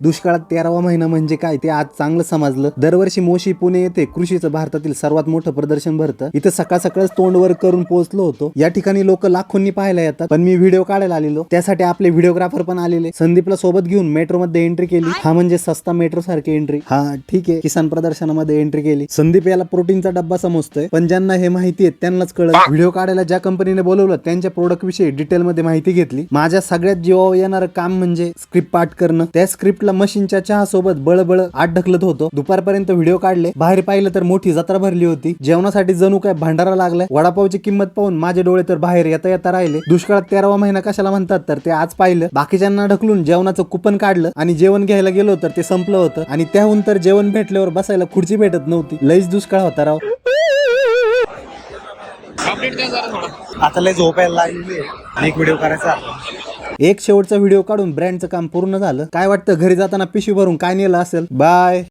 दुष्काळात 13वा महिना म्हणजे काय ते आज चांगलं समजलं। दरवर्षी मोशी पुणे येथे कृषीचं भारतातील सर्वात मोठं प्रदर्शन भरतं। इथं सकाळ सकाळच तोंड वर करून पोहोचलो होतो। या ठिकाणी लोक लाखोंनी पाहायला येतात, पण मी व्हिडिओ काढायला आलेलो, त्यासाठी आपले व्हिडिओग्राफर पण आलेले। संदीपला सोबत घेऊन मेट्रो मध्ये एंट्री केली। हा म्हणजे सस्ता मेट्रो सारखी एंट्री। हा ठीक आहे, किसान प्रदर्शनामध्ये एंट्री केली। संदीप याला प्रोटीनचा डब्बा समजतोय, पण ज्यांना हे माहिती आहे त्यांनाच कळलं। व्हिडिओ काढायला ज्या कंपनीने बोलवलं त्यांच्या प्रोडक्ट विषयी डिटेल मध्ये माहिती घेतली। माझ्या सगळ्यात जीवावर येणारं काम म्हणजे स्क्रिप्ट पाठ करणं। त्या स्क्रिप्टला मशीनच्या चहा सोबत बळबळ आत ढकलत होतो। दुपारपर्यंत व्हिडिओ काढले। बाहेर पाहिलं तर मोठी जत्रा भरली होती। जेवणासाठी जणू काय भांडारा लागलाय। वडापावची किंमत पाहून माझे डोळे तर बाहेर येता येता राहिले। दुष्काळात 13वा महिना कशाला म्हणतात तर ते आज पाहिलं। बाकीच्यांना ढकलून जेवणाचं कुपन काढलं आणि जेवण घ्यायला गेलो तर ते संपलं होतं, आणि त्याहून तर जेवण भेटल्यावर बसायला खुर्ची भेटत नव्हती। लईच दुष्काळ होता राव। आता लय झोपायला लागली आणि एक व्हिडिओ करायचा। एक शेवटचा व्हिडिओ काढून ब्रँडचं काम पूर्ण झालं। काय वाटतं घरी जाताना पिशवी भरून काय नेलं असेल? बाय।